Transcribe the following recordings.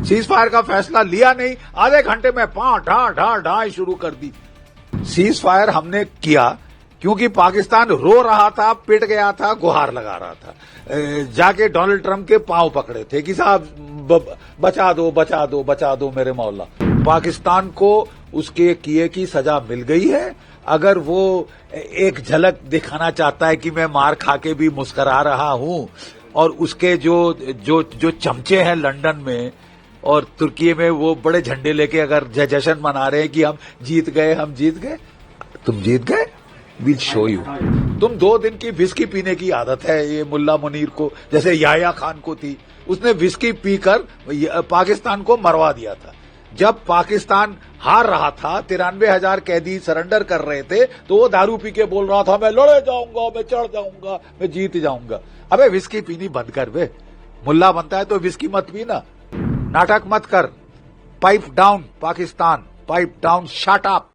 Cease fire का फैसला लिया नहीं, आधे घंटे में ढाई शुरू कर दी। सीज फायर हमने किया क्योंकि पाकिस्तान रो रहा था, पिट गया था, गुहार लगा रहा था, जाके डोनाल्ड ट्रंप के पांव पकड़े थे कि साहब बचा दो बचा दो बचा दो मेरे मौला। पाकिस्तान को उसके किए की सजा मिल गई है। अगर वो एक झलक दिखाना चाहता है कि मैं मार खा के भी मुस्कुरा रहा हूं, और उसके जो चमचे हैं लंदन में और तुर्की में, वो बड़े झंडे लेके अगर जश्न मना रहे हैं कि हम जीत गए, तुम जीत गए, विल शो यू। तुम 2 दिन की विस्की पीने की आदत है ये मुल्ला मुनीर को, जैसे याया खान को थी। उसने विस्की पीकर पाकिस्तान को मरवा दिया था। जब पाकिस्तान हार रहा था, 93,000 कैदी सरेंडर कर रहे थे, तो वो दारू पी के बोल रहा था मैं लड़े जाऊंगा, मैं चढ़ जाऊंगा, मैं जीत जाऊंगा। अबे विस्की पीनी बंद कर बे, मुल्ला बनता है तो विस्की मत पीना, नाटक मत कर। Pipe down Pakistan, pipe down, shut up.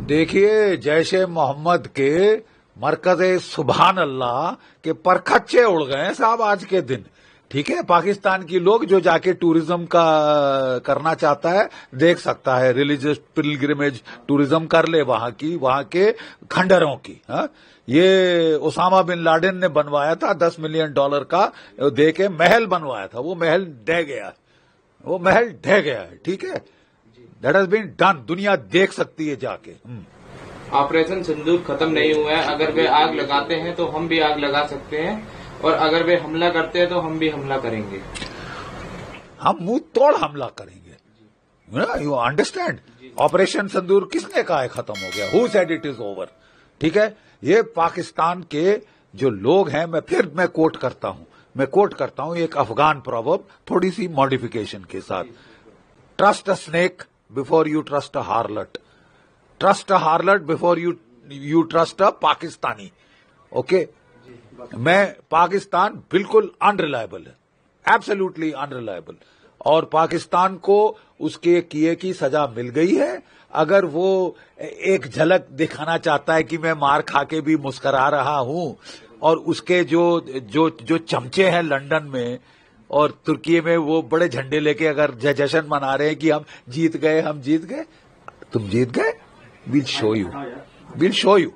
देखिए, जैशे मोहम्मद के मरकज़े सुभान अल्लाह के परखच्चे उड़ गए साहब आज के दिन। ठीक है, पाकिस्तान की लोग जो जाके टूरिज्म का करना चाहता है देख सकता है, रिलीजियस पिलग्रिमेज टूरिज्म कर ले वहां के खंडरों की। ये ओसामा बिन लादेन ने बनवाया था $10 मिलियन का दे के महल बनवाया था, वो महल ढह गया है। ठीक है, दैट हैज बीन डन, दुनिया देख सकती है जाके। ऑपरेशन सिंदूर खत्म नहीं हुआ है। अगर वे आग लगाते हैं तो हम भी आग लगा सकते हैं, और अगर वे हमला करते हैं तो हम भी हमला करेंगे। हम मुंह तोड़ हमला करेंगे। You understand? ऑपरेशन सिंदूर किसने कहा है खत्म हो गया? Who said it is over? ठीक है, ये पाकिस्तान के जो लोग हैं, मैं कोट करता हूं एक अफगान प्रोवर्ब, थोड़ी सी मॉडिफिकेशन के साथ। Trust a snake before you trust a हार्लट, trust a हार्लट before you trust a Pakistani. Okay, Pakistan बिल्कुल अनरिलायबल है, एब्सोल्युटली अनरिलायबल, और पाकिस्तान को उसके किए की सजा मिल गई है। अगर वो एक झलक दिखाना चाहता है कि मैं मार खा के भी मुस्कुरा रहा हूं, और उसके जो चमचे हैं लंदन में और तुर्की में, वो बड़े झंडे लेके अगर जश्न मना रहे हैं कि हम जीत गए, तुम जीत गए, विल शो यू।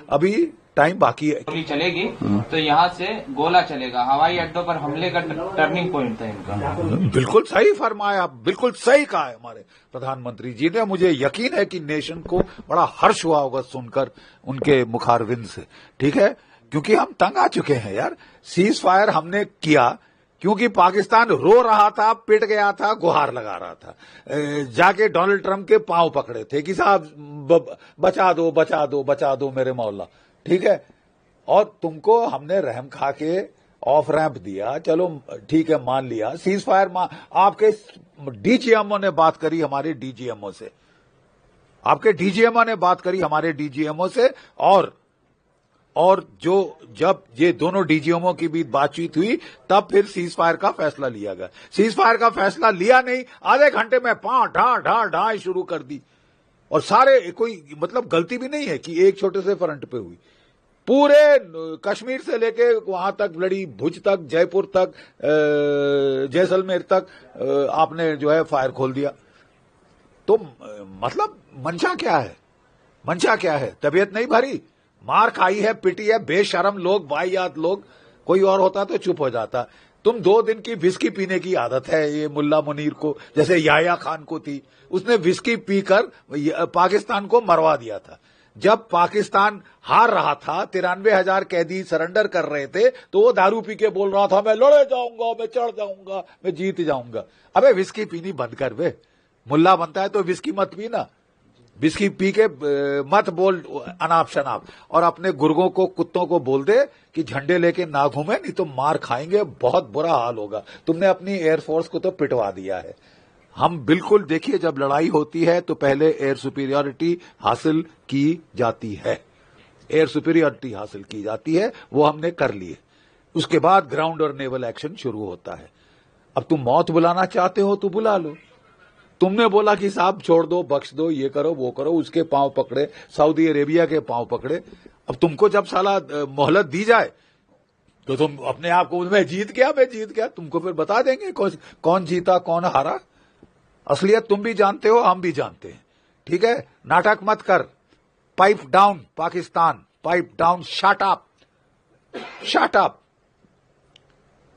अभी टाइम बाकी है। गोली चलेगी तो यहाँ से गोला चलेगा। हवाई अड्डों पर हमले का टर्निंग पॉइंट था इनका। बिल्कुल सही फरमाया, बिल्कुल सही कहा है हमारे प्रधानमंत्री जी ने। मुझे यकीन है कि नेशन को बड़ा हर्ष हुआ होगा सुनकर उनके मुखारविंद से। ठीक है, क्योंकि हम तंग आ चुके हैं यार। सीज फायर हमने किया क्योंकि पाकिस्तान रो रहा था, पिट गया था, गुहार लगा रहा था, जाके डोनाल्ड ट्रंप के पांव पकड़े थे कि साहब बचा दो बचा दो बचा दो मेरे मौला। ठीक है, और तुमको हमने रहम खा के ऑफ रैंप दिया, चलो ठीक है, मान लिया। सीज फायर आपके डीजीएमओ ने बात करी हमारे डीजीएमओ से, आपके डीजीएमओ ने बात करी हमारे डीजीएमओ से, और जब ये दोनों डीजीएमओ की भी बातचीत हुई, तब फिर सीज फायर का फैसला लिया गया। सीज फायर का फैसला लिया नहीं, आधे घंटे में ढाई शुरू कर दी। और सारे, कोई मतलब गलती भी नहीं है कि एक छोटे से फ्रंट पे हुई, पूरे कश्मीर से लेके वहां तक लड़ी, भुज तक, जयपुर तक, जैसलमेर तक आपने जो है फायर खोल दिया। तो मतलब मंशा क्या है? तबीयत नहीं भरी, मार खाई है, पिटी है, बेशरम लोग, वाहियात लोग। कोई और होता तो चुप हो जाता। तुम 2 दिन की विस्की पीने की आदत है ये मुल्ला मुनीर को, जैसे याया खान को थी। उसने विस्की पीकर पाकिस्तान को मरवा दिया था। जब पाकिस्तान हार रहा था, 93,000 कैदी सरेंडर कर रहे थे, तो वो दारू पी के बोल रहा था मैं लड़े जाऊंगा, मैं चढ़ जाऊंगा, मैं जीत जाऊंगा। अबे विस्की पीनी बंद कर बे, मुल्ला बनता है तो विस्की मत पीना, विस्की पी के मत बोल अनाप शनाप, और अपने गुर्गों को, कुत्तों को बोल दे कि झंडे लेके ना घूमे, नहीं तो मार खाएंगे, बहुत बुरा हाल होगा। तुमने अपनी एयरफोर्स को तो पिटवा दिया है। हम बिल्कुल, देखिए, जब लड़ाई होती है तो पहले एयर सुपीरियरिटी हासिल की जाती है, वो हमने कर ली है। उसके बाद ग्राउंड और नेवल एक्शन शुरू होता है। अब तुम मौत बुलाना चाहते हो तो बुला लो, तुमने बोला कि साहब छोड़ दो, बख्श दो, ये करो वो करो, उसके पांव पकड़े, सऊदी अरेबिया के पांव पकड़े। अब तुमको जब साला मोहलत दी जाए तो तुम अपने आप को मैं जीत गया, तुमको फिर बता देंगे कौन जीता कौन हारा। असलियत तुम भी जानते हो, हम भी जानते हैं, ठीक है। नाटक मत कर। Pipe down Pakistan, pipe down, shut up.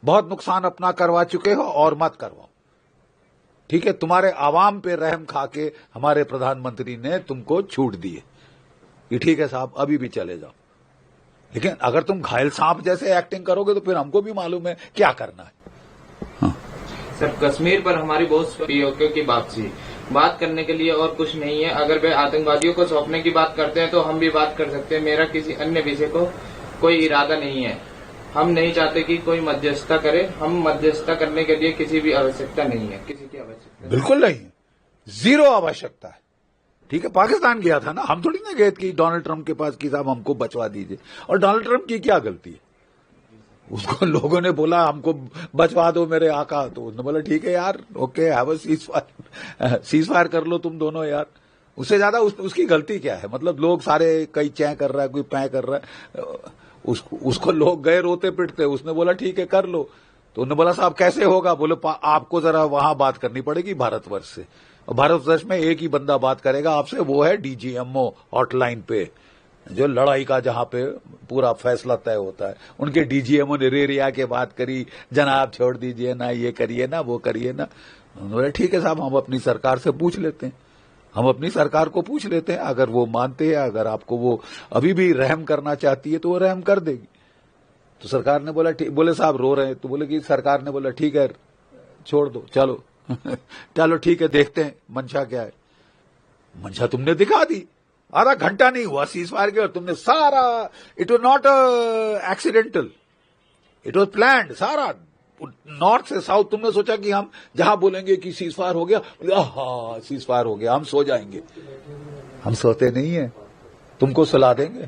बहुत नुकसान अपना करवा चुके हो और मत करवाओ, ठीक है। तुम्हारे आवाम पे रहम खा के हमारे प्रधानमंत्री ने तुमको छूट दी है कि ठीक है साहब अभी भी चले जाओ। लेकिन अगर तुम घायल सांप जैसे एक्टिंग करोगे तो फिर हमको भी मालूम है क्या करना है। सर कश्मीर पर हमारी बहुत पीओके की बात करने के लिए और कुछ नहीं है। अगर वे आतंकवादियों को सौंपने की बात करते हैं तो हम भी बात कर सकते हैं। मेरा किसी अन्य विषय को कोई इरादा नहीं है। हम नहीं चाहते कि कोई मध्यस्थता करे। हम मध्यस्थता करने के लिए किसी भी आवश्यकता नहीं है, किसी की आवश्यकता बिल्कुल नहीं है, जीरो आवश्यकता है, ठीक है। पाकिस्तान गया था ना, हम थोड़ी ना गए कि डोनाल्ड ट्रंप के पास कि साहब हमको बचवा दीजिए। और डोनाल्ड ट्रंप की क्या गलती है? उसको लोगों ने बोला हमको बचवा दो मेरे आका, तो उसने बोला ठीक है यार, okay have a cease fire कर लो तुम दोनों यार। उससे ज्यादा उसकी गलती क्या है? मतलब लोग सारे कई चै कर रहा है, कोई पै कर रहा है, उसको लोग गए रोते पिटते, उसने बोला ठीक है कर लो। तो उन्होंने बोला साहब कैसे होगा? बोले आपको जरा वहां बात करनी पड़ेगी भारतवर्ष से, और भारतवर्ष में एक ही बंदा बात करेगा आपसे, वो है डीजीएमओ हॉटलाइन पे, जो लड़ाई का जहां पे पूरा फैसला तय होता है। उनके डीजीएमओ ने रेरिया के बात करी, जनाब छोड़ दीजिए ना, ये करिए ना, वो करिए ना। उन्होंने बोला ठीक है साहब हम अपनी सरकार से पूछ लेते हैं, हम अपनी सरकार को पूछ लेते हैं, अगर वो मानते हैं, अगर आपको वो अभी भी रहम करना चाहती है तो वो रहम कर देगी। तो सरकार ने बोला ठीक, बोले साहब रो रहे हैं, तो बोले कि सरकार ने बोला ठीक है छोड़ दो, चलो चलो ठीक है देखते हैं मंशा क्या है। मंशा तुमने दिखा दी, आधा घंटा नहीं हुआ सीज फायर के और तुमने सारा, it was not accidental, it was planned. सारा नॉर्थ से साउथ तुमने सोचा कि हम जहां बोलेंगे कि सीज फायर हो गया, हाँ सीज फायर हो गया, हम सो जाएंगे। हम सोते नहीं है, तुमको सुला देंगे।